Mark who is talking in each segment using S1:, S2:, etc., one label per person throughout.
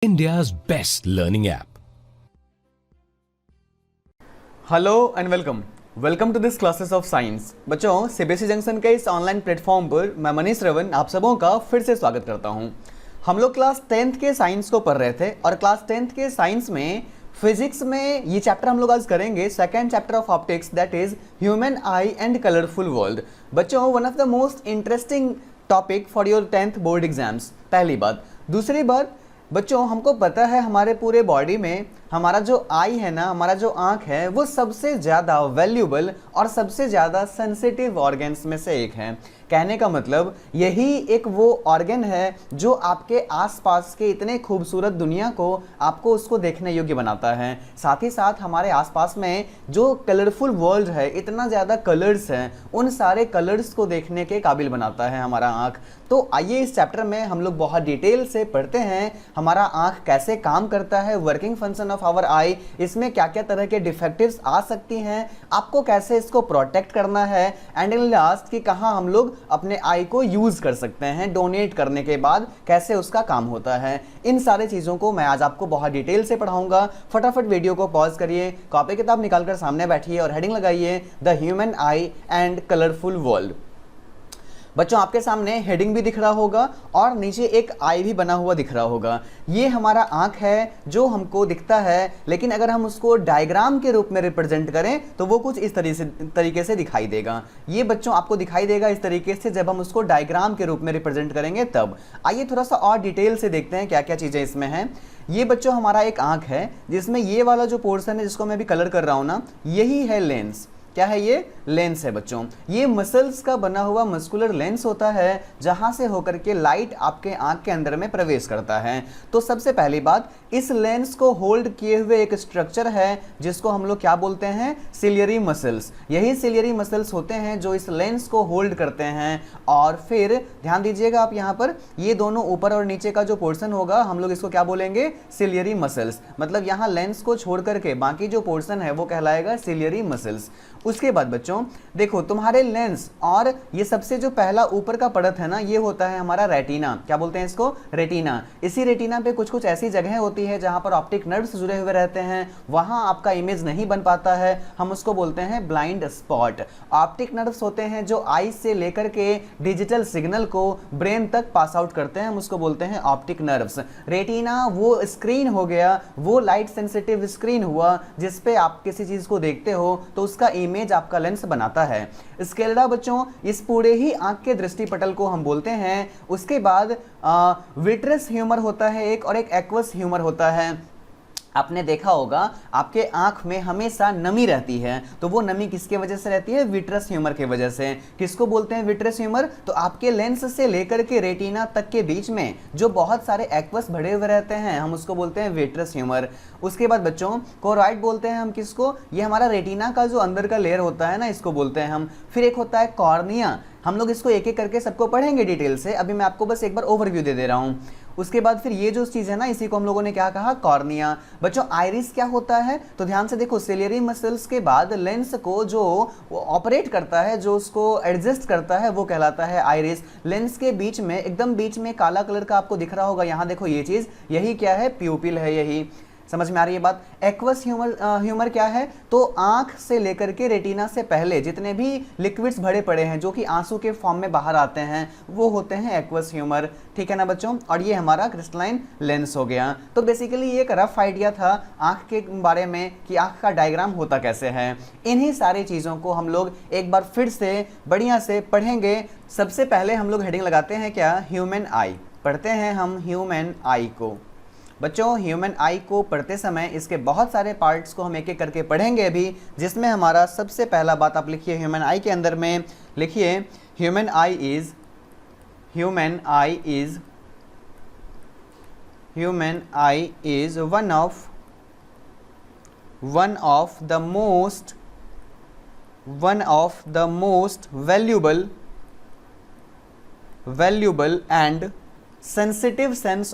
S1: India's best learning app.
S2: Hello and welcome to this classes of science. बच्चों, CBSE junction के इस online platform पर मैं मनीष रवन आप सबों का फिर से स्वागत करता हूं। हम लोग क्लास 10th के साइंस को पढ़ रहे थे और क्लास 10th के साइंस में फिजिक्स में ये चैप्टर हम लोग आज करेंगे, second chapter of optics, that is human eye and colourful world. बच्चों, one of the most interesting topic for your 10th board exams, पहली बात। दूसरी बात, बच्चों हमको पता है हमारे पूरे बॉडी में हमारा जो आई है ना, हमारा जो आंख है, वो सबसे ज़्यादा वैल्यूबल और सबसे ज़्यादा सेंसिटिव ऑर्गन्स में से एक है। कहने का मतलब यही एक वो ऑर्गन है जो आपके आसपास के इतने खूबसूरत दुनिया को आपको उसको देखने योग्य बनाता है। साथ ही साथ हमारे आसपास में जो कलरफुल वर्ल्ड है, इतना ज़्यादा कलर्स हैं, उन सारे कलर्स को देखने के काबिल बनाता है हमारा आँख। तो आइए इस चैप्टर में हम लोग बहुत डिटेल से पढ़ते हैं हमारा आँख कैसे काम करता है, वर्किंग फंक्शन ऑफ आवर आई, इसमें क्या क्या तरह के डिफेक्टिव्स आ सकती हैं, आपको कैसे इसको प्रोटेक्ट करना है, एंड इन लास्ट कि कहाँ हम लोग अपने आई को यूज कर सकते हैं, डोनेट करने के बाद कैसे उसका काम होता है। इन सारे चीजों को मैं आज आपको बहुत डिटेल से पढ़ाऊंगा। फटाफट वीडियो को पॉज करिए, कॉपी किताब निकालकर सामने बैठिए और हेडिंग लगाइए the human eye and colourful world. बच्चों, आपके सामने हेडिंग भी दिख रहा होगा और नीचे एक आई भी बना हुआ दिख रहा होगा। ये हमारा आंख है जो हमको दिखता है, लेकिन अगर हम उसको डायग्राम के रूप में रिप्रेजेंट करें तो वो कुछ इस तरीके से दिखाई देगा। ये बच्चों आपको दिखाई देगा इस तरीके से जब हम उसको डायग्राम के रूप में रिप्रेजेंट करेंगे तब। आइए थोड़ा सा और डिटेल से देखते हैं क्या क्या चीज़ें इसमें हैं। ये बच्चों हमारा एक आंख है जिसमें ये वाला जो पोर्शन है जिसको मैं भी कलर कर रहा हूँ ना, यही है लेंस। क्या है ये? लेंस है बच्चों। ये मसल्स का बना हुआ मस्कुलर लेंस होता है जहां से होकर के लाइट आपके आंख के अंदर में प्रवेश करता है। तो सबसे पहली बात, इस लेंस को होल्ड किए हुए एक स्ट्रक्चर है जिसको हम लोग क्या बोलते हैं? Ciliary muscles. यही सिलियरी मसल्स होते हैं जो इस लेंस को होल्ड करते हैं। और फिर ध्यान दीजिएगा आप यहाँ पर, ये दोनों ऊपर और नीचे का जो पोर्शन होगा हम लोग इसको क्या बोलेंगे? Ciliary muscles. मतलब यहाँ लेंस को छोड़ करके बाकी जो पोर्शन है वो कहलाएगा सिलियरी मसल्स। उसके बाद बच्चों देखो, तुम्हारे लेंस और ये सबसे जो पहला ऊपर का परत है ना, ये होता है हमारा रेटिना। क्या बोलते हैं इसको? रेटिना। इसी रेटिना पे कुछ कुछ ऐसी जगह होती है जहां पर ऑप्टिक नर्व्स जुड़े हुए रहते हैं, वहां आपका इमेज नहीं बन पाता है, हम उसको बोलते हैं ब्लाइंड स्पॉट। ऑप्टिक नर्व्स होते हैं जो आई से लेकर के डिजिटल सिग्नल को ब्रेन तक पास आउट करते हैं, हम उसको बोलते हैं ऑप्टिक नर्व्स। रेटिना वो स्क्रीन हो गया, वो लाइट सेंसिटिव स्क्रीन हुआ जिसपे आप किसी चीज को देखते हो तो उसका इमेज आपका लेंस बनाता है। स्क्लेरा बच्चों इस पूरे ही आंख के दृष्टिपटल को हम बोलते हैं। उसके बाद विट्रस ह्यूमर होता है एक, और एक एक्वस ह्यूमर होता है। आपने देखा होगा आपके आंख में हमेशा नमी रहती है, तो वो नमी किसके वजह से रहती है? विट्रस ह्यूमर के वजह से। किसको बोलते हैं विट्रस ह्यूमर? तो आपके लेंस से लेकर के रेटिना तक के बीच में जो बहुत सारे एक्वस भरे हुए रहते हैं हम उसको बोलते हैं विट्रस ह्यूमर। उसके बाद बच्चों कोरॉइड बोलते हैं हम किसको? ये हमारा रेटिना का जो अंदर का लेयर होता है ना, इसको बोलते हैं हम। फिर एक होता है कॉर्निया। हम लोग इसको एक एक करके सबको पढ़ेंगे डिटेल से, अभी मैं आपको बस एक बार ओवरव्यू दे दे रहा हूँ। उसके बाद फिर ये जो चीज़ है ना, इसी को हम लोगों ने क्या कहा? कॉर्निया। बच्चों आइरिस क्या होता है? तो ध्यान से देखो, सिलियरी मसल्स के बाद लेंस को जो ऑपरेट करता है, जो उसको एडजस्ट करता है, वो कहलाता है आइरिस। लेंस के बीच में, एकदम बीच में काला कलर का आपको दिख रहा होगा, यहाँ देखो ये चीज़, यही क्या है? प्यूपिल है। यही समझ में आ रही है बात? एक्वस ह्यूमर क्या है? तो आंख से लेकर के रेटिना से पहले जितने भी लिक्विड्स भरे पड़े हैं जो कि आंसू के फॉर्म में बाहर आते हैं वो होते हैं एक्वस ह्यूमर। ठीक है ना बच्चों? और ये हमारा क्रिस्टलाइन लेंस हो गया। तो बेसिकली ये एक रफ आइडिया था आंख के बारे में कि आंख का डायग्राम होता कैसे है। इन्हीं सारी चीज़ों को हम लोग एक बार फिर से बढ़िया से पढ़ेंगे। सबसे पहले हम लोग हेडिंग लगाते हैं क्या? ह्यूमन आई। पढ़ते हैं हम ह्यूमन आई को। बच्चों ह्यूमन आई को पढ़ते समय इसके बहुत सारे पार्ट्स को हम एक एक करके पढ़ेंगे अभी, जिसमें हमारा सबसे पहला बात आप लिखिए ह्यूमन आई के अंदर में, लिखिए human eye is one of the most valuable and sensitive sense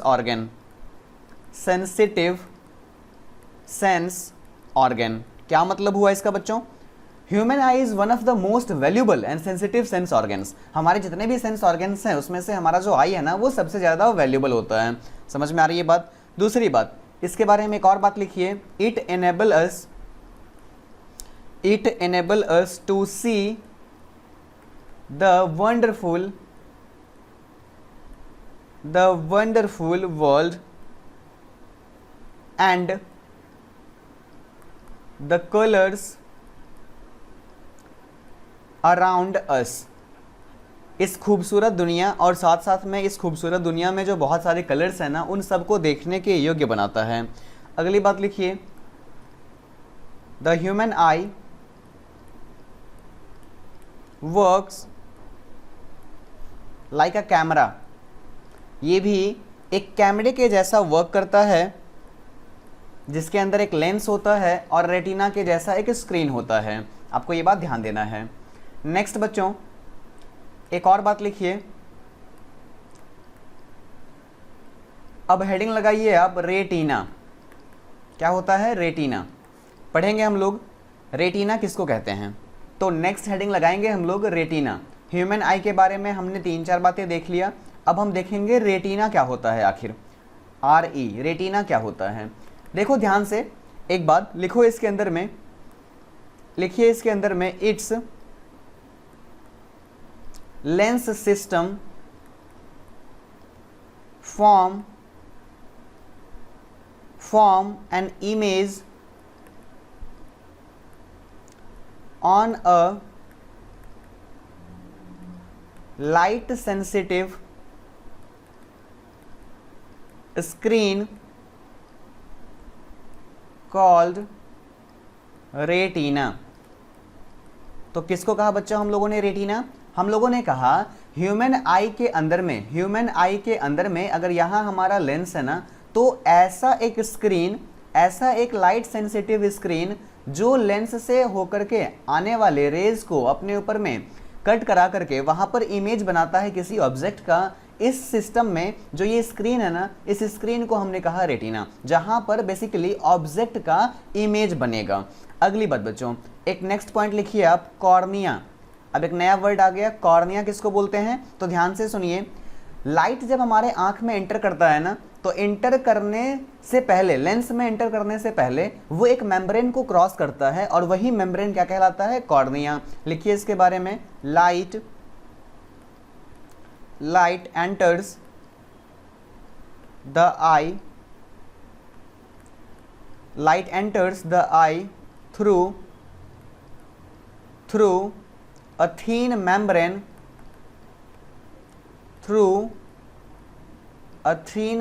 S2: organ। क्या मतलब हुआ इसका बच्चों? Human eye is one of the most valuable and sensitive sense organs. हमारे जितने भी सेंस ऑर्गन्स हैं उसमें से हमारा जो आई है ना वो सबसे ज़्यादा वैल्यूबल होता है। समझ में आ रही है बात? दूसरी बात, इसके बारे में एक और बात लिखिए, it enable us to see the wonderful world and the colours around us. इस खूबसूरत दुनिया और साथ साथ में इस खूबसूरत दुनिया में जो बहुत सारे कलर्स हैं ना, उन सबको देखने के योग्य बनाता है। अगली बात लिखिए, the human I works like a camera. ये भी एक कैमरे के जैसा वर्क करता है, जिसके अंदर एक लेंस होता है और रेटिना के जैसा एक स्क्रीन होता है। आपको ये बात ध्यान देना है। नेक्स्ट बच्चों, एक और बात लिखिए, अब हेडिंग लगाइए आप, रेटिना। क्या होता है? रेटिना। पढ़ेंगे हम लोग रेटिना किसको कहते हैं। तो नेक्स्ट हेडिंग लगाएंगे हम लोग रेटिना। ह्यूमन आई के बारे में हमने 3-4 बातें देख लिया, अब हम देखेंगे रेटिना क्या होता है आखिर। RE रेटिना क्या होता है। देखो ध्यान से, एक बात लिखो इसके अंदर में, लिखिए इसके अंदर में, it's lens system form an image on a light sensitive screen called retina. तो किसको कहा बच्चा हम लोगों ने रेटिना? हम लोगों ने कहा ह्यूमन आई के अंदर में अगर यहाँ हमारा लेंस है ना, तो ऐसा एक स्क्रीन, ऐसा एक लाइट सेंसिटिव स्क्रीन जो लेंस से होकर के आने वाले रेज को अपने ऊपर में कट करा करके वहाँ पर इमेज बनाता है किसी ऑब्जेक्ट का। इस सिस्टम में जो ये स्क्रीन है ना, इस स्क्रीन को हमने कहा रेटिना, जहाँ पर बेसिकली ऑब्जेक्ट का इमेज बनेगा। अगली बात बच्चों, एक नेक्स्ट पॉइंट लिखिए आप, कॉर्निया। अब एक नया वर्ड आ गया, कॉर्निया किसको बोलते हैं? तो ध्यान से सुनिए, लाइट जब हमारे आंख में एंटर करता है ना, तो एंटर करने से पहले, लेंस में एंटर करने से पहले वो एक मेम्ब्रेन को क्रॉस करता है, और वही मेम्ब्रेन क्या कहलाता है? कॉर्निया। लिखिए इसके बारे में, light enters the I through a thin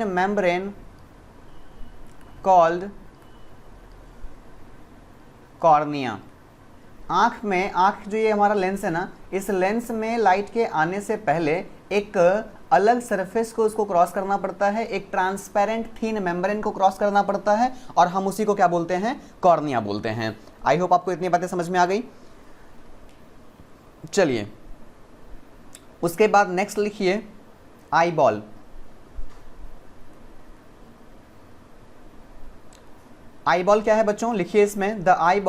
S2: membrane called cornea. आँख जो ये हमारा लेंस है ना, इस लेंस में लाइट के आने से पहले एक अलग सरफेस को उसको क्रॉस करना पड़ता है, एक ट्रांसपेरेंट थीन मेम्ब्रेन को क्रॉस करना पड़ता है, और हम उसी को क्या बोलते हैं? कॉर्निया बोलते हैं। आई होप आपको इतनी बातें समझ में आ गई। चलिए उसके बाद नेक्स्ट लिखिए, आई बॉल। आई बॉल क्या है बच्चों? लिखिए इसमें, the eye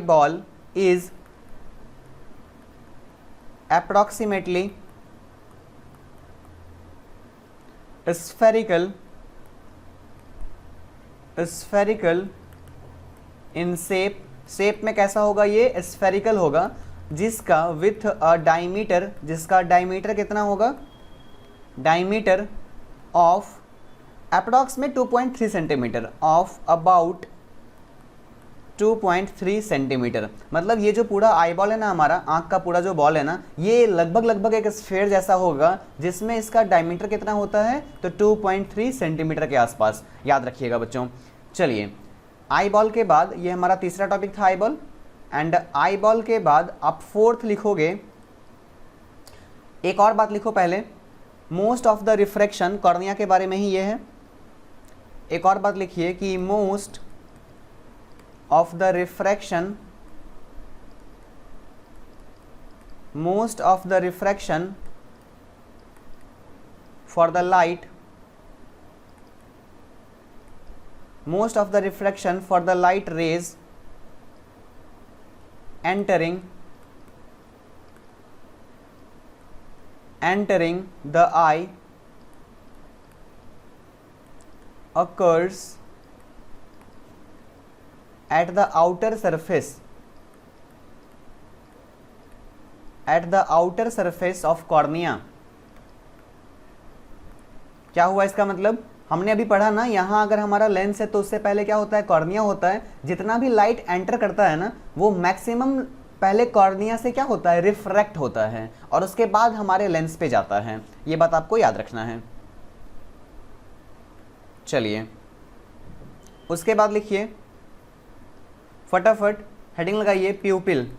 S2: ball is approximately spherical in shape में कैसा होगा? ये स्फेरिकल होगा, जिसका विथ अ डायमीटर, जिसका डायमीटर कितना होगा? Diameter of approximate 2.3 centimetre, of about 2.3 centimetre. मतलब ये जो पूरा आई बॉल है ना, हमारा आंख का पूरा जो बॉल है ना, ये लगभग एक स्फेयर जैसा होगा, जिसमें इसका डायमीटर कितना होता है? तो 2.3 सेंटीमीटर के आसपास। याद रखिएगा बच्चों। चलिए, आई बॉल के बाद, ये हमारा तीसरा टॉपिक था eye ball, and eye ball के बाद आप फोर्थ लिखोगे, एक और बात लिखो पहले, most of the refraction, cornea के बारे में ही ये है। एक और बात लिखिए कि most of the refraction for the light rays entering the eye occurs at the outer surface of cornea। क्या हुआ इसका मतलब, हमने अभी पढ़ा ना, यहां अगर हमारा लेंस है तो उससे पहले क्या होता है, कॉर्निया होता है। जितना भी लाइट एंटर करता है ना, वो मैक्सिमम पहले कॉर्निया से क्या होता है, रिफ्रैक्ट होता है, और उसके बाद हमारे लेंस पे जाता है। ये बात आपको याद रखना है। चलिए उसके बाद लिखिए फटाफट, हेडिंग लगाइए प्यूपिल।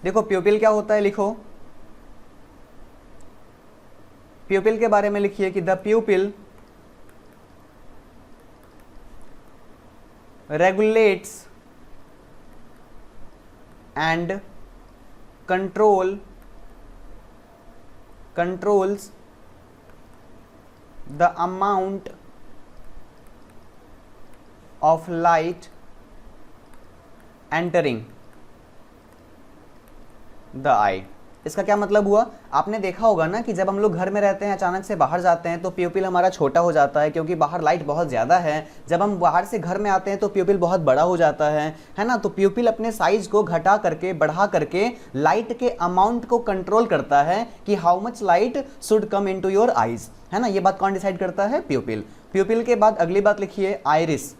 S2: देखो प्यूपिल क्या होता है, लिखो प्यूपिल के बारे में लिखिए कि the प्यूपिल regulates and controls the amount of light entering the eye। इसका क्या मतलब हुआ, आपने देखा होगा ना कि जब हम लोग घर में रहते हैं अचानक से बाहर जाते हैं तो प्यूपिल हमारा छोटा हो जाता है, क्योंकि बाहर लाइट बहुत ज़्यादा है। जब हम बाहर से घर में आते हैं तो प्यूपिल बहुत बड़ा हो जाता है ना। तो प्यूपिल अपने साइज को घटा करके बढ़ा करके लाइट के अमाउंट को कंट्रोल करता है कि how much light should come into your eyes, है ना। ये बात कौन डिसाइड करता है, प्यूपिल। प्यूपिल के बाद अगली बात लिखिए आइरिस।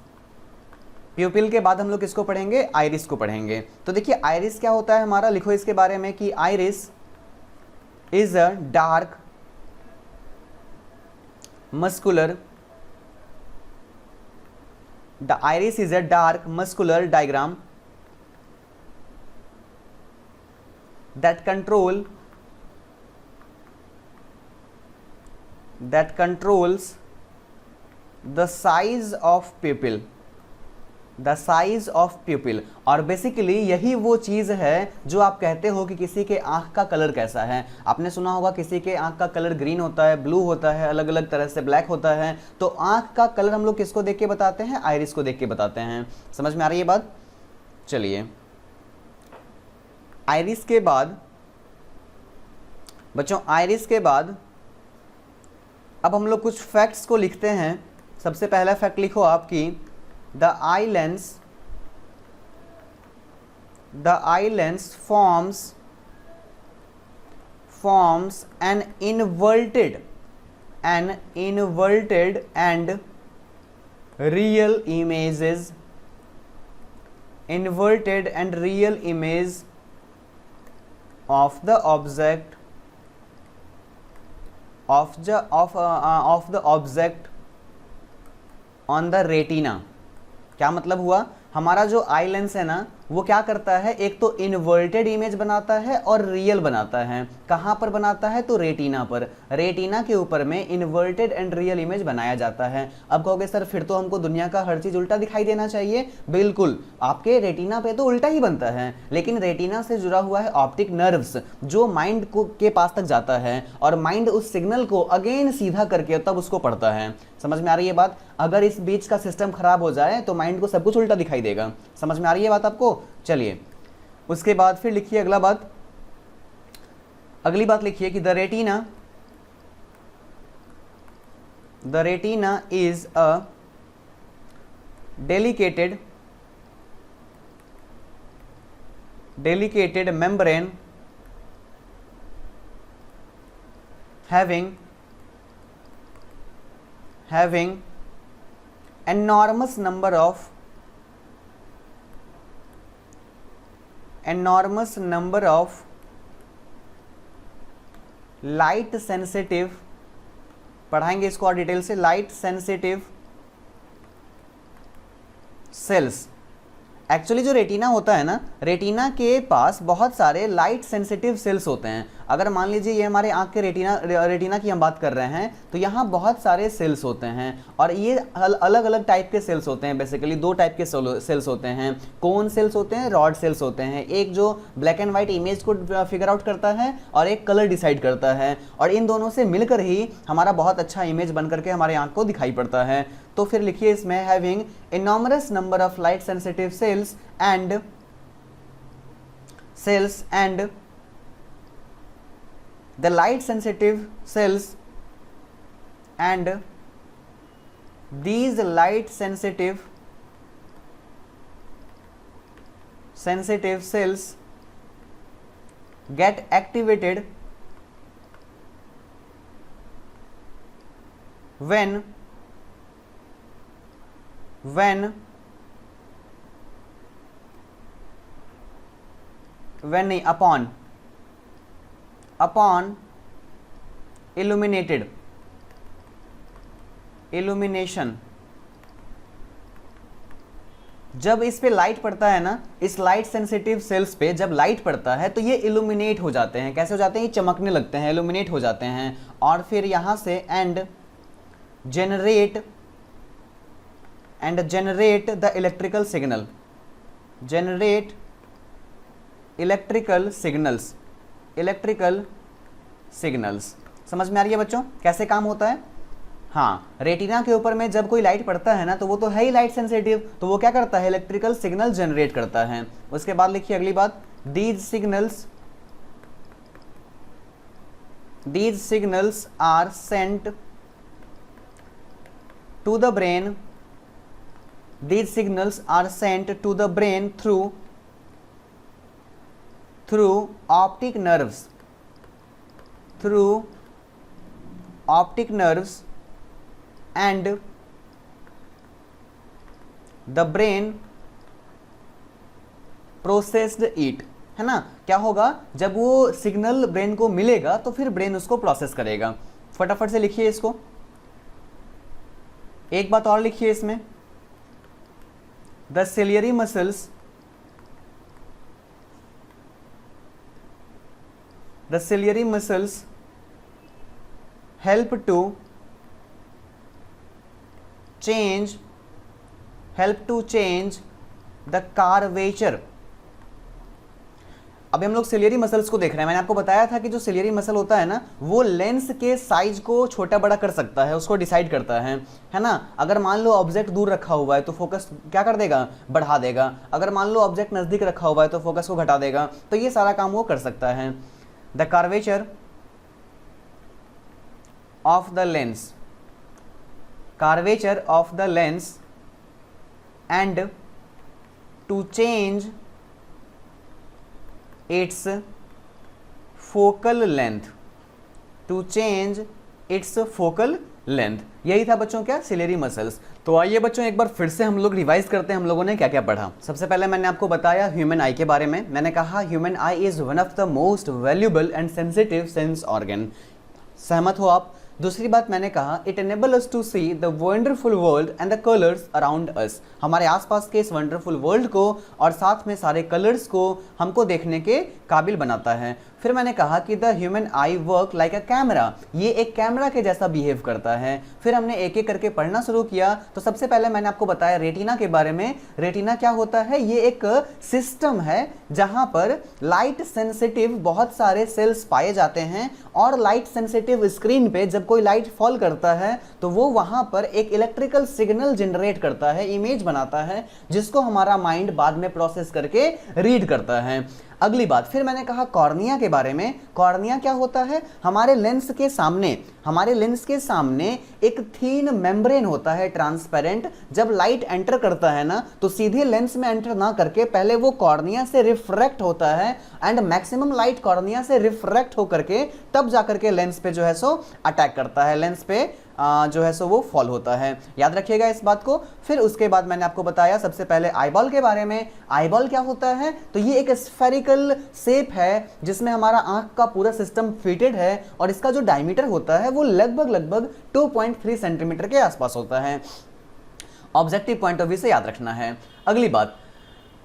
S2: प्यूपिल के बाद हम लोग किसको पढ़ेंगे, आइरिस को पढ़ेंगे। तो देखिए आइरिस क्या होता है हमारा, लिखो इसके बारे में कि iris is a dark muscular, the iris is a dark muscular diagram that controls the size of pupil, और बेसिकली यही वो चीज़ है जो आप कहते हो कि किसी के आंख का कलर कैसा है। आपने सुना होगा किसी के आंख का कलर ग्रीन होता है, ब्लू होता है, अलग अलग तरह से ब्लैक होता है। तो आंख का कलर हम लोग किसको देख के बताते हैं, आइरिस को देख के बताते हैं। समझ में आ रही है बात। चलिए आइरिस के बाद बच्चों, आइरिस के बाद अब हम लोग कुछ फैक्ट्स को लिखते हैं। सबसे पहला फैक्ट लिखो आपकी, the eye lens forms an inverted and real image of the object on the retina। क्या मतलब हुआ, हमारा जो आई लेंस है ना वो क्या करता है, एक तो इन्वर्टेड इमेज बनाता है और रियल बनाता है। कहाँ पर बनाता है, तो रेटिना पर। रेटिना के ऊपर में इन्वर्टेड एंड रियल इमेज बनाया जाता है। अब कहोगे सर फिर तो हमको दुनिया का हर चीज़ उल्टा दिखाई देना चाहिए। बिल्कुल, आपके रेटिना पे तो उल्टा ही बनता है, लेकिन रेटिना से जुड़ा हुआ है ऑप्टिक नर्व्स जो माइंड को के पास तक जाता है, और माइंड उस सिग्नल को अगेन सीधा करके तब उसको पढ़ता है। समझ में आ रही है बात। अगर इस बीच का सिस्टम खराब हो जाए तो माइंड को सब कुछ उल्टा दिखाई देगा। समझ में आ रही है बात आपको। चलिए उसके बाद फिर लिखिए अगली बात लिखिए कि the retina is a delicated membrane having enormous number of light sensitive, पढ़ाएंगे इसको और डिटेल से, लाइट सेंसिटिव सेल्स। एक्चुअली जो रेटिना होता है ना, रेटिना के पास बहुत सारे लाइट सेंसिटिव सेल्स होते हैं। अगर मान लीजिए ये हमारे आंख के रेटिना की हम बात कर रहे हैं तो यहाँ बहुत सारे सेल्स होते हैं, और ये अलग अलग टाइप के सेल्स होते हैं। बेसिकली दो टाइप के सेल्स होते हैं। कौन सेल्स होते हैं, रॉड सेल्स होते हैं। एक जो ब्लैक एंड वाइट इमेज को फिगर आउट करता है और एक कलर डिसाइड करता है, और इन दोनों से मिलकर ही हमारा बहुत अच्छा इमेज बन करके हमारे आंख को दिखाई पड़ता है। तो फिर लिखिए इसमें having enormous number of light sensitive cells and the light sensitive cells and these light sensitive cells get activated when नहीं, upon illumination। जब इस पे लाइट पड़ता है ना, इस लाइट सेंसिटिव सेल्स पे जब लाइट पड़ता है तो ये इल्यूमिनेट हो जाते हैं। कैसे हो जाते हैं? ये चमकने लगते हैं, इल्यूमिनेट हो जाते हैं। और फिर यहां से and generate the electrical signal, generate electrical signals. समझ में आ रही है बच्चों कैसे काम होता है? हाँ, रेटिना के ऊपर में जब कोई लाइट पड़ता है ना तो वो तो है ही लाइट सेंसिटिव, तो वो क्या करता है? इलेक्ट्रिकल सिग्नल जनरेट करता है। उसके बाद लिखिए अगली बात, these signals are sent to the brain, through optic nerves and the brain processed it। है ना? क्या होगा? जब वो सिग्नल ब्रेन को मिलेगा तो फिर ब्रेन उसको प्रोसेस करेगा। फटाफट से लिखिए इसको। एक बात और लिखिए इसमें, the ciliary muscles help to change the curvature। अभी हम लोग सिलियरी मसल्स को देख रहे हैं। मैंने आपको बताया था कि जो सिलियरी मसल होता है ना वो लेंस के साइज को छोटा बड़ा कर सकता है, उसको डिसाइड करता है ना? अगर मान लो ऑब्जेक्ट दूर रखा हुआ है तो फोकस क्या कर देगा? बढ़ा देगा। अगर मान लो ऑब्जेक्ट नजदीक रखा हुआ है तो फोकस को घटा देगा। तो ये सारा काम वो कर सकता है। The curvature of the lens and to change its focal length। यही था बच्चों क्या? Ciliary muscles. तो आइए बच्चों एक बार फिर से हम लोग रिवाइज करते हैं हम लोगों ने क्या क्या पढ़ा। सबसे पहले मैंने आपको बताया ह्यूमन आई के बारे में। मैंने कहा human eye is one of the most valuable and sensitive sense organ. सहमत हो आप? दूसरी बात मैंने कहा it enable us to see the wonderful world and the colours around us. हमारे आसपास के इस वंडरफुल वर्ल्ड को और साथ में सारे कलर्स को हमको देखने के काबिल बनाता है। फिर मैंने कहा कि the human I work like a camera, ये एक कैमरा के जैसा बिहेव करता है। फिर हमने एक एक करके पढ़ना शुरू किया। तो सबसे पहले मैंने आपको बताया रेटिना के बारे में। रेटिना क्या होता है? ये एक सिस्टम है जहां पर लाइट सेंसिटिव बहुत सारे सेल्स पाए जाते हैं और लाइट सेंसिटिव स्क्रीन पे जब कोई लाइट फॉल करता है तो वो वहां पर एक इलेक्ट्रिकल सिग्नल जनरेट करता है, इमेज बनाता है, जिसको हमारा माइंड बाद में प्रोसेस करके रीड करता है। अगली बात फिर मैंने कहा कॉर्निया के बारे में। कॉर्निया क्या होता है? हमारे लेंस के सामने एक थीन मेम्ब्रेन होता है, ट्रांसपेरेंट। जब लाइट एंटर करता है ना तो सीधे लेंस में एंटर ना करके पहले वो कॉर्निया से रिफ्रैक्ट होता है एंड मैक्सिमम लाइट कॉर्निया से रिफ्रैक्ट होकर के तब जाकर के लेंस पे जो है सो अटैक करता है, लेंस पे जो है सो वो फॉल होता है। याद रखिएगा इस बात को। फिर उसके बाद मैंने आपको बताया सबसे पहले आईबॉल के बारे में। आईबॉल क्या होता है? तो ये एक स्फेरिकल शेप है जिसमें हमारा आंख का पूरा सिस्टम फिटेड है और इसका जो डायमीटर होता है वो लगभग 2.3 सेंटीमीटर के आसपास होता है। ऑब्जेक्टिव पॉइंट ऑफ व्यू से याद रखना है। अगली बात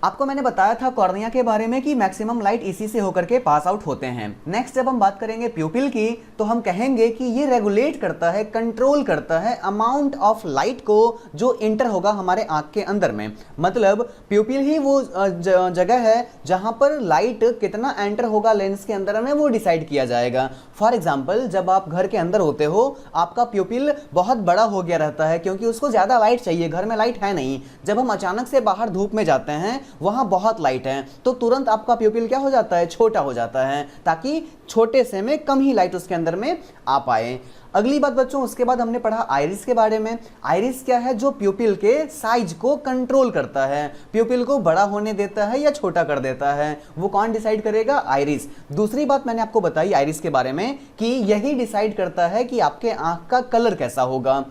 S2: आपको मैंने बताया था कॉर्निया के बारे में कि मैक्सिमम लाइट इसी से होकर के पास आउट होते हैं। नेक्स्ट जब हम बात करेंगे प्यूपिल की तो हम कहेंगे कि ये रेगुलेट करता है, कंट्रोल करता है अमाउंट ऑफ लाइट को जो इंटर होगा हमारे आंख के अंदर में। मतलब प्यूपिल ही वो जगह है जहां पर लाइट कितना एंटर होगा लेंस के अंदर में वो डिसाइड किया जाएगा। फॉर एग्जाम्पल जब आप घर के अंदर होते हो आपका प्यूपिल बहुत बड़ा हो गया रहता है क्योंकि उसको ज्यादा लाइट चाहिए, घर में लाइट है नहीं। जब हम अचानक से बाहर धूप में जाते हैं वहाँ बहुत लाइट है, तो तुरंत आपका प्यूपिल क्या हो जाता है, छोटा हो जाता है, ताकि छोटे से में कम ही लाइट उसके अंदर में आ पाए। अगली बात बच्चों, उसके बाद हमने पढ़ा आइरिस के बारे में। आइरिस क्या है, जो प्यूपिल के साइज को कंट्रोल करता है, प्यूपिल को बड़ा होने देता है या छोटा कर देता है, वो कौन डिसाइड करेगा, आइरिस। दूसरी बात मैंने आपको बताई आइरिस के बारे में कि यही डिसाइड करता है कि आपके आंख का कलर कैसा होगा,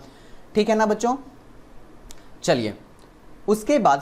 S2: ठीक है ना बच्चों। चलिए उसके बाद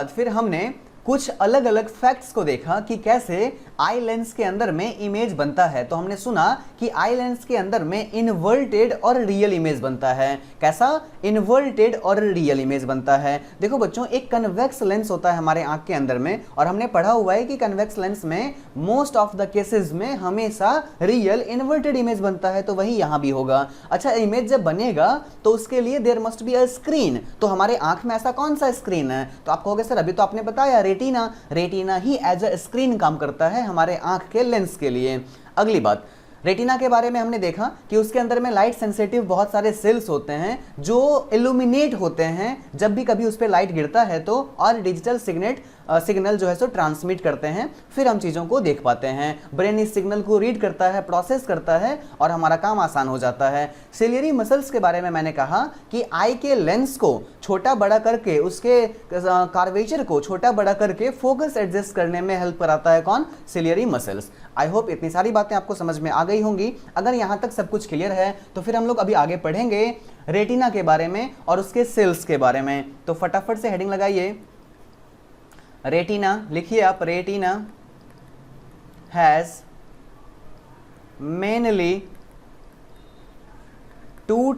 S2: फिर हमने कुछ अलग अलग फैक्ट्स को देखा कि कैसे आई लेंस के अंदर में इमेज बनता है। तो हमने सुना कि आई लेंस के अंदर में इन्वर्टेड और रियल इमेज बनता है। कैसा, इन्वर्टेड और रियल इमेज बनता है। देखो बच्चों, एक कन्वेक्स लेंस होता है हमारे आंख के अंदर में, और हमने पढ़ा हुआ है कि कन्वेक्स लेंस में मोस्ट ऑफ द केसेस में हमेशा रियल इन्वर्टेड इमेज बनता है, तो वही यहां भी होगा। अच्छा, इमेज जब बनेगा तो उसके लिए there must be a screen. तो हमारे आंख में ऐसा कौन सा स्क्रीन है, तो आप कहोगे सर अभी तो आपने बताया रेटिना। रेटिना ही एज अ स्क्रीन काम करता है हमारे आंख के लेंस के लिए। अगली बात, रेटिना के बारे में हमने देखा कि उसके अंदर में लाइट सेंसिटिव बहुत सारे सेल्स होते हैं जो इल्यूमिनेट होते हैं जब भी कभी उस पर लाइट गिरता है तो, और डिजिटल सिग्नल जो है सो ट्रांसमिट करते हैं, फिर हम चीज़ों को देख पाते हैं। ब्रेन इस सिग्नल को रीड करता है, प्रोसेस करता है, और हमारा काम आसान हो जाता है। सिलियरी मसल्स के बारे में मैंने कहा कि आई के लेंस को छोटा बड़ा करके, उसके कार्वेचर को छोटा बड़ा करके फोकस एडजस्ट करने में हेल्प कराता है कौन, सिलियरी मसल्स। आई होप इतनी सारी बातें आपको समझ में आ गई होंगी। अगर यहाँ तक सब कुछ क्लियर है तो फिर हम लोग अभी आगे पढ़ेंगे रेटिना के बारे में और उसके सेल्स के बारे में। तो फटाफट से हेडिंग लगाइए, रेटिना लिखिए आप। Retina has mainly two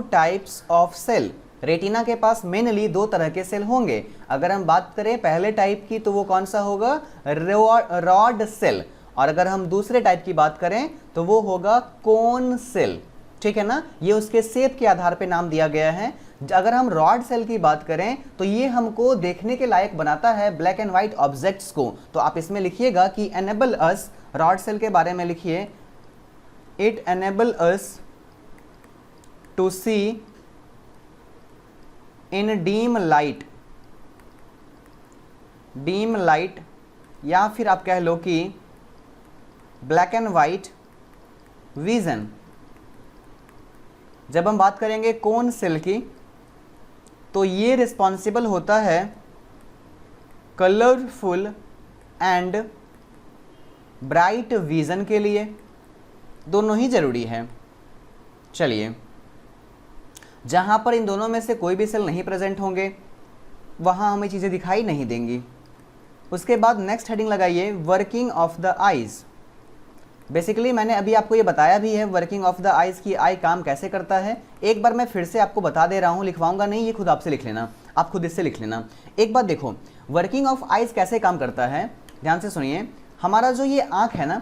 S2: types of cell. Retina के पास मेनली दो तरह के सेल होंगे। अगर हम बात करें पहले टाइप की तो वो कौन सा होगा, रॉड सेल, और अगर हम दूसरे टाइप की बात करें तो वो होगा कोन सेल, ठीक है ना। ये उसके शेप के आधार पे नाम दिया गया है। अगर हम रॉड सेल की बात करें तो ये हमको देखने के लायक बनाता है ब्लैक एंड व्हाइट ऑब्जेक्ट्स को। तो आप इसमें लिखिएगा कि एनेबल अस, रॉड सेल के बारे में लिखिए, it enable us to see in dim light, या फिर आप कह लो कि ब्लैक एंड व्हाइट विजन। जब हम बात करेंगे कोन सेल की तो ये रिस्पॉन्सिबल होता है कलरफुल एंड ब्राइट विजन के लिए। दोनों ही जरूरी है। चलिए, जहां पर इन दोनों में से कोई भी सेल नहीं प्रेजेंट होंगे वहां हमें चीजें दिखाई नहीं देंगी। उसके बाद नेक्स्ट हेडिंग लगाइए, working of the eyes. Basically मैंने अभी आपको ये बताया भी है वर्किंग ऑफ द आईज की, आई काम कैसे करता है। एक बार मैं फिर से आपको बता दे रहा हूँ, लिखवाऊंगा नहीं, ये खुद आपसे लिख लेना, आप खुद इससे लिख लेना। एक बात देखो, वर्किंग ऑफ आईज कैसे काम करता है, ध्यान से सुनिए। हमारा जो ये आंख है ना,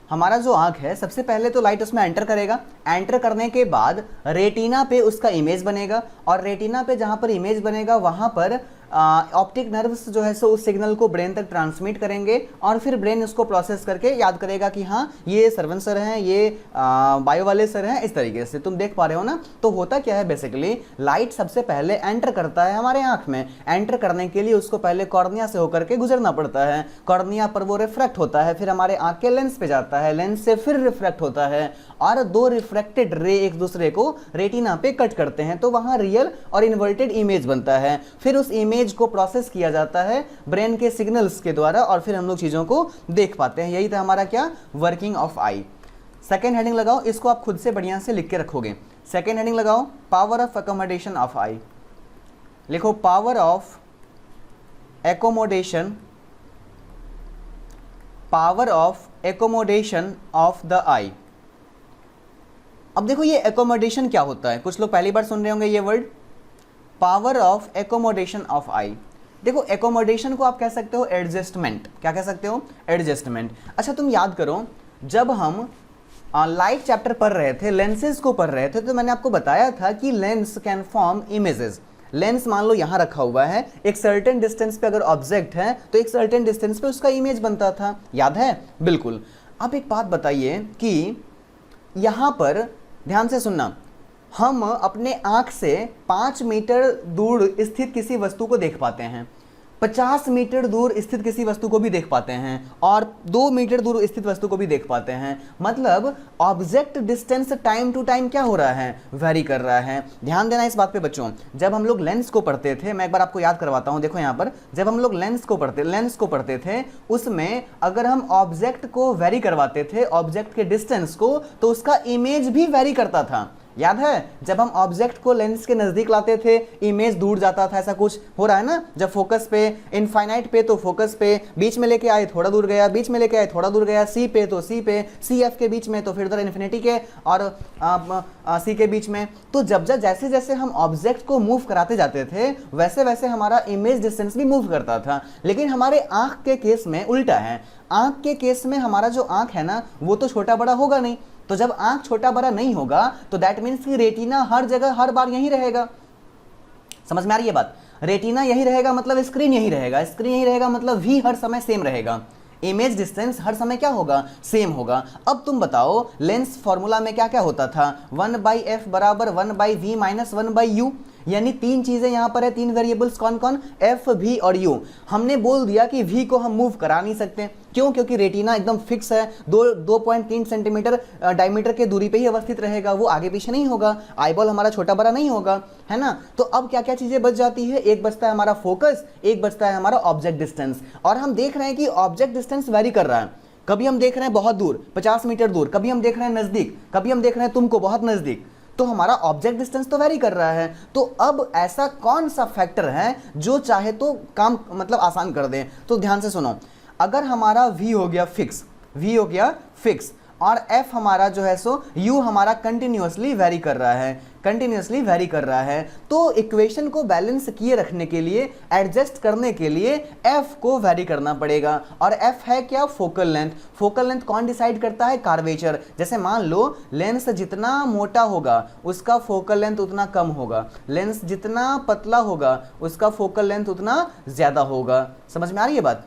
S2: हमारा जो आंख है, सबसे पहले तो लाइट उसमें एंटर करेगा। एंटर करने के बाद रेटिना पे उसका इमेज बनेगा, और रेटिना पे जहाँ पर इमेज बनेगा वहाँ पर ऑप्टिक नर्व्स जो है सो उस सिग्नल को ब्रेन तक ट्रांसमिट करेंगे, और फिर ब्रेन उसको प्रोसेस करके याद करेगा कि हाँ ये सरवन सर हैं, ये बायो वाले सर हैं। इस तरीके से तुम देख पा रहे हो ना। तो होता क्या है, बेसिकली लाइट सबसे पहले एंटर करता है हमारे आंख में। एंटर करने के लिए उसको पहले कॉर्निया से होकर के गुजरना पड़ता है। कॉर्निया पर वो रिफ्रैक्ट होता है, फिर हमारे आंख के लेंस पे जाता है, लेंस से फिर रिफ्रैक्ट होता है, और दो रिफ्रैक्टेड रे एक दूसरे को रेटिना पे कट करते हैं, तो वहां रियल और इन्वर्टेड इमेज बनता है। फिर उस इमेज को प्रोसेस किया जाता है ब्रेन के सिग्नल्स के द्वारा, और फिर हम लोग चीजों को देख पाते हैं। यही था हमारा क्या, working of I. Second heading लगाओ, इसको आप खुद से बढ़िया से लिख के रखोगे। सेकेंड हेडिंग लगाओ, power of accommodation of eye. लिखो, power of accommodation of the eye. अब देखो ये एकोमोडेशन क्या होता है, कुछ लोग पहली बार सुन रहे होंगे ये word, power of accommodation of eye. देखो एकोमोडेशन को आप कह सकते हो एडजस्टमेंट। क्या कह सकते हो, एडजस्टमेंट। अच्छा तुम याद करो, जब हम लाइट चैप्टर पढ़ रहे थे, लेंसेज को पढ़ रहे थे, तो मैंने आपको बताया था कि lens can form images. Lens मान लो यहाँ रखा हुआ है, एक सर्टेन डिस्टेंस पे अगर ऑब्जेक्ट है तो एक सर्टेन डिस्टेंस पे उसका इमेज बनता था, याद है? बिल्कुल। अब एक बात बताइए कि यहाँ पर ध्यान से सुनना, हम अपने आँख से 5 मीटर दूर स्थित किसी वस्तु को देख पाते हैं, 50 मीटर दूर स्थित किसी वस्तु को भी देख पाते हैं और 2 मीटर दूर स्थित वस्तु को भी देख पाते हैं। मतलब object distance time to time क्या हो रहा है, वेरी कर रहा है। ध्यान देना इस बात पे बच्चों, जब हम लोग लेंस को पढ़ते थे, मैं एक बार आपको याद करवाता हूं, देखो यहाँ पर जब हम लोग लेंस को पढ़ते थे उसमें अगर हम ऑब्जेक्ट को वेरी करवाते थे, ऑब्जेक्ट के डिस्टेंस को, तो उसका इमेज भी वेरी करता था। याद है जब हम ऑब्जेक्ट को लेंस के नजदीक लाते थे इमेज दूर जाता था, ऐसा कुछ हो रहा है ना। जब फोकस पे इनफाइनाइट पे तो फोकस पे, बीच में लेके आए थोड़ा दूर गया, बीच में लेके आए थोड़ा दूर गया, सी पे तो सी पे, सी एफ के बीच में तो फिर उधर इन्फिनिटी के और सी के बीच में। तो जब जैसे जैसे हम ऑब्जेक्ट को मूव कराते जाते थे वैसे वैसे हमारा इमेज डिस्टेंस भी मूव करता था। लेकिन हमारे आंख के केस में उल्टा है। आंख के केस में हमारा जो आंख है ना वो तो छोटा बड़ा होगा नहीं, तो जब आंख छोटा बड़ा नहीं होगा तो दैट मीन्स कि रेटिना हर जगह हर बार यही रहेगा। समझ में आ रही है बात? रेटिना यही रहेगा मतलब स्क्रीन यही रहेगा, स्क्रीन यही रहेगा मतलब वी हर समय सेम रहेगा, इमेज डिस्टेंस हर समय क्या होगा, सेम होगा। अब तुम बताओ लेंस फॉर्मूला में क्या क्या होता था, 1/f बराबर 1/v माइनस 1/u, यानी 3 चीजें यहां पर है, 3 वेरिएबल्स कौन कौन, f, v और u। हमने बोल दिया कि v को हम मूव करा नहीं सकते, क्यों? क्योंकि रेटिना एकदम फिक्स है, 2.3 सेंटीमीटर डायमीटर के दूरी पे ही अवस्थित रहेगा, वो आगे पीछे नहीं होगा, आईबॉल हमारा छोटा बड़ा नहीं होगा, है ना। तो अब क्या क्या चीजें बच जाती है, एक बचता है हमारा फोकस, एक बचता है हमारा ऑब्जेक्ट डिस्टेंस। और हम देख रहे हैं कि ऑब्जेक्ट डिस्टेंस वेरी कर रहा है, कभी हम देख रहे हैं बहुत दूर 50 मीटर दूर, कभी हम देख रहे हैं नजदीक, कभी हम देख रहे हैं तुमको बहुत नजदीक, तो हमारा ऑब्जेक्ट डिस्टेंस तो वेरी कर रहा है। तो अब ऐसा कौन सा फैक्टर है जो चाहे तो काम मतलब आसान कर दे? तो ध्यान से सुनो, अगर हमारा v हो गया फिक्स, v हो गया फिक्स और f हमारा जो है सो u हमारा कंटिन्यूअसली वेरी कर रहा है, कंटिन्यूअसली वेरी कर रहा है, तो इक्वेशन को बैलेंस किए रखने के लिए, एडजस्ट करने के लिए f को वेरी करना पड़ेगा। और f है क्या, फोकल लेंथ। फोकल लेंथ कौन डिसाइड करता है, कार्वेचर। जैसे मान लो लेंस जितना मोटा होगा उसका फोकल लेंथ उतना कम होगा, लेंस जितना पतला होगा उसका फोकल लेंथ उतना ज्यादा होगा। समझ में आ रही है बात?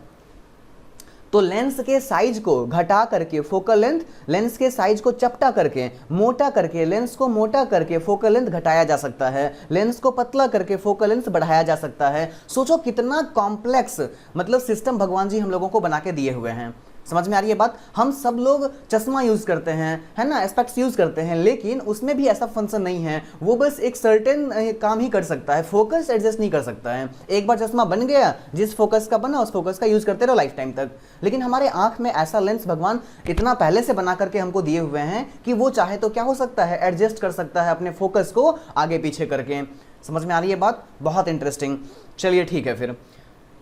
S2: तो लेंस के साइज को घटा करके फोकल लेंथ, लेंस के साइज को चपटा करके मोटा करके, लेंस को मोटा करके फोकल लेंथ घटाया जा सकता है, लेंस को पतला करके फोकल लेंथ बढ़ाया जा सकता है। सोचो कितना कॉम्प्लेक्स मतलब सिस्टम भगवान जी हम लोगों को बना के दिए हुए हैं। समझ में आ रही है बात? हम सब लोग चश्मा यूज करते हैं, है ना, स्पेक्स यूज करते हैं, लेकिन उसमें भी ऐसा फंक्शन नहीं है, वो बस एक सर्टेन काम ही कर सकता है, फोकस एडजस्ट नहीं कर सकता है। एक बार चश्मा बन गया, जिस फोकस का बना उस फोकस का यूज करते रहो लाइफ टाइम तक। लेकिन हमारे आंख में ऐसा लेंस भगवान इतना पहले से बना करके हमको दिए हुए हैं कि वो चाहे तो क्या हो सकता है, एडजस्ट कर सकता है अपने फोकस को आगे पीछे करके। समझ में आ रही है बात? बहुत इंटरेस्टिंग। चलिए ठीक है फिर,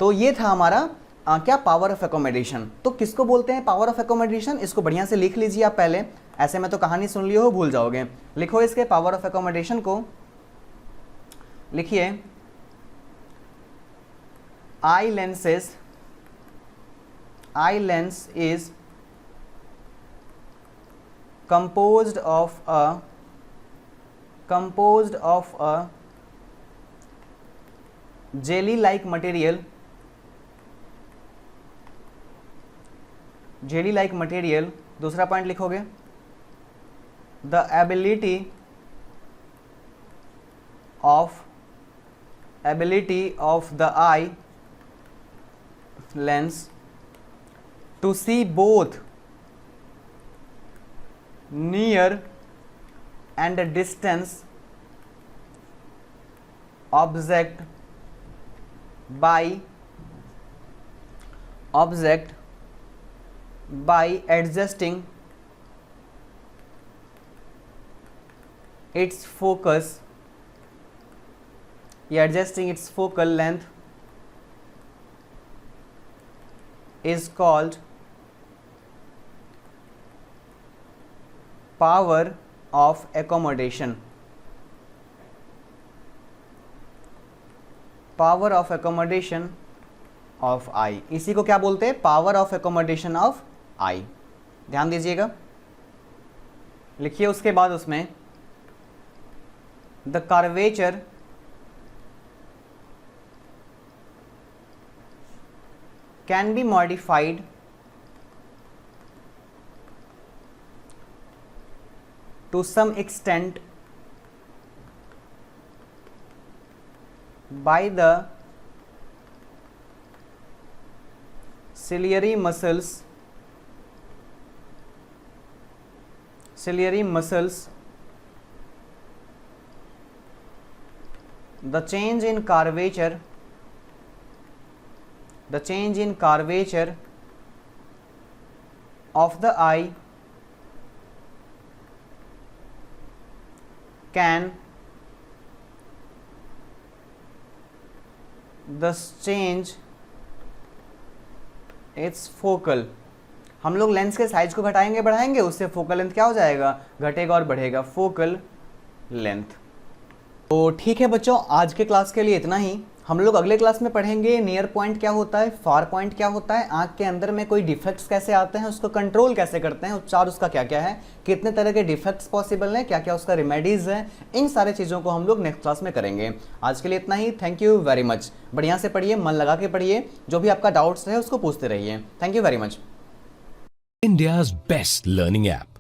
S2: तो ये था हमारा क्या, पावर ऑफ एकोमोडेशन। तो किसको बोलते हैं पावर ऑफ एकोमोडेशन? इसको बढ़िया से लिख लीजिए आप पहले, ऐसे में तो कहानी सुन लियो हो भूल जाओगे। लिखो इसके पावर ऑफ एकोमोडेशन को, लिखिए eye lens is composed of a jelly like material, दूसरा पॉइंट लिखोगे, the ability of the eye lens to see both near and distance object by adjusting its focus, adjusting its focal length is called power of accommodation. Power of accommodation of eye, इसी को क्या बोलते हैं, power of accommodation of eye. ध्यान दीजिएगा, लिखिए उसके बाद उसमें the curvature can be modified to some extent by the ciliary muscles the change in curvature of the eye can thus change its focal। हम लोग लेंस के साइज को घटाएंगे बढ़ाएंगे, उससे फोकल लेंथ क्या हो जाएगा, घटेगा और बढ़ेगा, फोकल लेंथ। तो ठीक है बच्चों, आज के क्लास के लिए इतना ही। हम लोग अगले क्लास में पढ़ेंगे नियर पॉइंट क्या होता है, फार पॉइंट क्या होता है, आंख के अंदर में कोई डिफेक्ट्स कैसे आते हैं, उसको कंट्रोल कैसे करते हैं, उपचार उसका क्या क्या है, कितने तरह के डिफेक्ट्स पॉसिबल हैं, क्या क्या उसका रेमेडीज है, इन सारे चीज़ों को हम लोग नेक्स्ट क्लास में करेंगे। आज के लिए इतना ही। Thank you very much. बढ़िया से पढ़िए, मन लगा के पढ़िए, जो भी आपका डाउट्स है उसको पूछते रहिए। Thank you very much.
S1: India's best learning app.